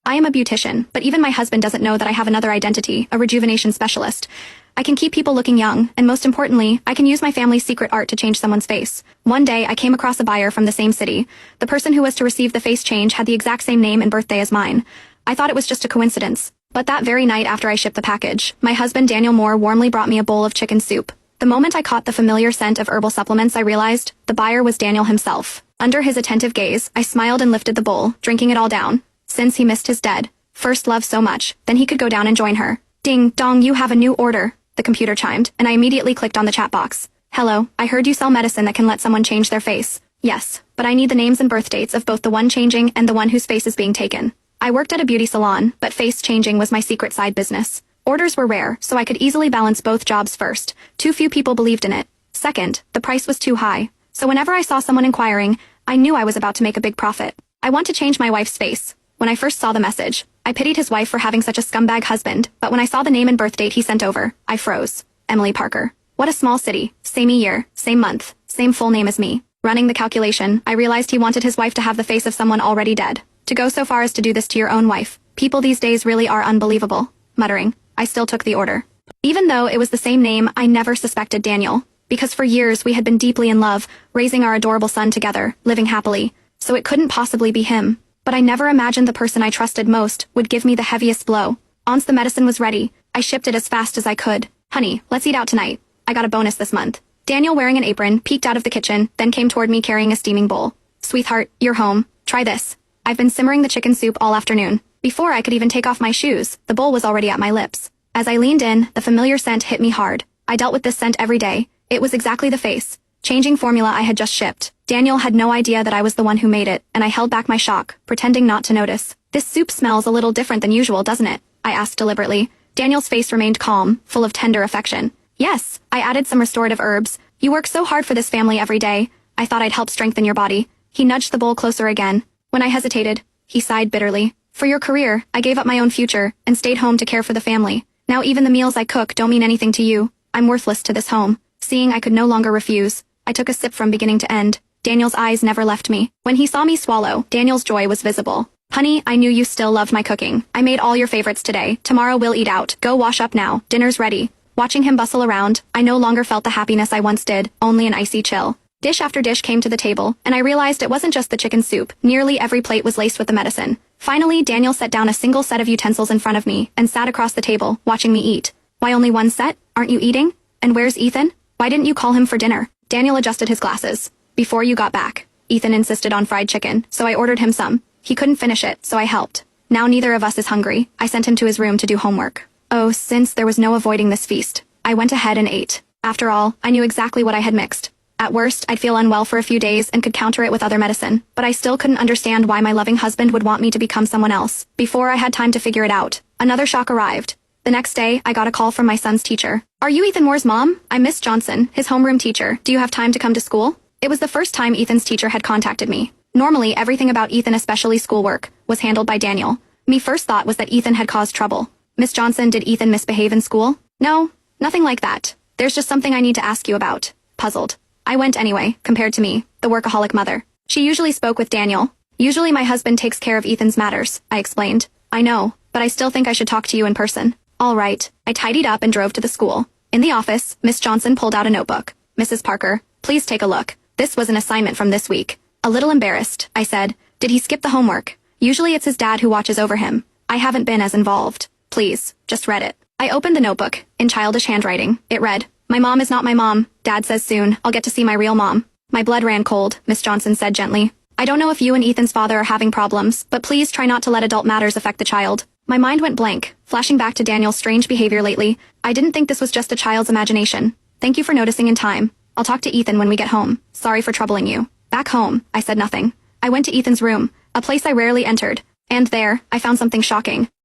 I am a beautician, but even my husband doesn't know that I have another identity, a rejuvenation specialist. I can keep people looking young, and most importantly, I can use my family's secret art to change someone's face. One day, I came across a buyer from the same city. The person who was to receive the face change had the exact same name and birthday as mine. I thought it was just a coincidence. But that very night after I shipped the package, my husband Daniel Moore warmly brought me a bowl of chicken soup. The moment I caught the familiar scent of herbal supplements, I realized the buyer was Daniel himself. Under his attentive gaze, I smiled and lifted the bowl, drinking it all down. Since he missed his dead first love so much, then he could go down and join her. Ding dong, you have a new order. The computer chimed, and I immediately clicked on the chat box. Hello, I heard you sell medicine that can let someone change their face. Yes, but I need the names and birth dates of both the one changing and the one whose face is being taken. I worked at a beauty salon, but face changing was my secret side business. Orders were rare, so I could easily balance both jobs. First, too few people believed in it. Second, the price was too high. So whenever I saw someone inquiring, I knew I was about to make a big profit. I want to change my wife's face. When I first saw the message, I pitied his wife for having such a scumbag husband, but when I saw the name and birth date he sent over, I froze. Emily Parker. What a small city. Same year, same month, same full name as me. Running the calculation, I realized he wanted his wife to have the face of someone already dead. To go so far as to do this to your own wife. People these days really are unbelievable. Muttering, I still took the order. Even though it was the same name, I never suspected Daniel. Because for years we had been deeply in love, raising our adorable son together, living happily. So it couldn't possibly be him. But I never imagined the person I trusted most would give me the heaviest blow. Once the medicine was ready, I shipped it as fast as I could. Honey, let's eat out tonight. I got a bonus this month. Daniel, wearing an apron, peeked out of the kitchen, then came toward me carrying a steaming bowl. Sweetheart, you're home. Try this. I've been simmering the chicken soup all afternoon. Before I could even take off my shoes, the bowl was already at my lips. As I leaned in, the familiar scent hit me hard. I dealt with this scent every day. It was exactly the face changing formula I had just shipped. Daniel had no idea that I was the one who made it, and I held back my shock, pretending not to notice. This soup smells a little different than usual, doesn't it? I asked deliberately. Daniel's face remained calm, full of tender affection. Yes, I added some restorative herbs. You work so hard for this family every day. I thought I'd help strengthen your body. He nudged the bowl closer again. When I hesitated, he sighed bitterly. For your career, I gave up my own future, and stayed home to care for the family. Now even the meals I cook don't mean anything to you. I'm worthless to this home. Seeing I could no longer refuse, I took a sip from beginning to end. Daniel's eyes never left me. When he saw me swallow, Daniel's joy was visible. Honey, I knew you still loved my cooking. I made all your favorites today. Tomorrow we'll eat out. Go wash up now. Dinner's ready. Watching him bustle around, I no longer felt the happiness I once did, only an icy chill. Dish after dish came to the table, and I realized it wasn't just the chicken soup. Nearly every plate was laced with the medicine. Finally, Daniel set down a single set of utensils in front of me, and sat across the table, watching me eat. Why only one set? Aren't you eating? And where's Ethan? Why didn't you call him for dinner? Daniel adjusted his glasses. Before you got back. Ethan insisted on fried chicken, so I ordered him some. He couldn't finish it, so I helped. Now neither of us is hungry. I sent him to his room to do homework. Oh, since there was no avoiding this feast, I went ahead and ate. After all, I knew exactly what I had mixed. At worst, I'd feel unwell for a few days and could counter it with other medicine, but I still couldn't understand why my loving husband would want me to become someone else. Before I had time to figure it out, another shock arrived. The next day, I got a call from my son's teacher. Are you Ethan Moore's mom? I'm Miss Johnson, his homeroom teacher. Do you have time to come to school? It was the first time Ethan's teacher had contacted me. Normally, everything about Ethan, especially schoolwork, was handled by Daniel. My first thought was that Ethan had caused trouble. Miss Johnson, did Ethan misbehave in school? No, nothing like that. There's just something I need to ask you about. Puzzled. I went anyway, compared to me, the workaholic mother. She usually spoke with Daniel. Usually my husband takes care of Ethan's matters, I explained. I know, but I still think I should talk to you in person. All right. I tidied up and drove to the school. In the office, Miss Johnson pulled out a notebook. Mrs. Parker, please take a look. This was an assignment from this week. A little embarrassed, I said. Did he skip the homework? Usually it's his dad who watches over him. I haven't been as involved. Please, just read it. I opened the notebook. In childish handwriting, it read, My mom is not my mom. Dad says soon I'll get to see my real mom. My blood ran cold, Miss Johnson said gently. I don't know if you and Ethan's father are having problems, but please try not to let adult matters affect the child. My mind went blank, flashing back to Daniel's strange behavior lately. I didn't think this was just a child's imagination. Thank you for noticing in time. I'll talk to Ethan when we get home. Sorry for troubling you. Back home, I said nothing. I went to Ethan's room, a place I rarely entered. And there, I found something shocking.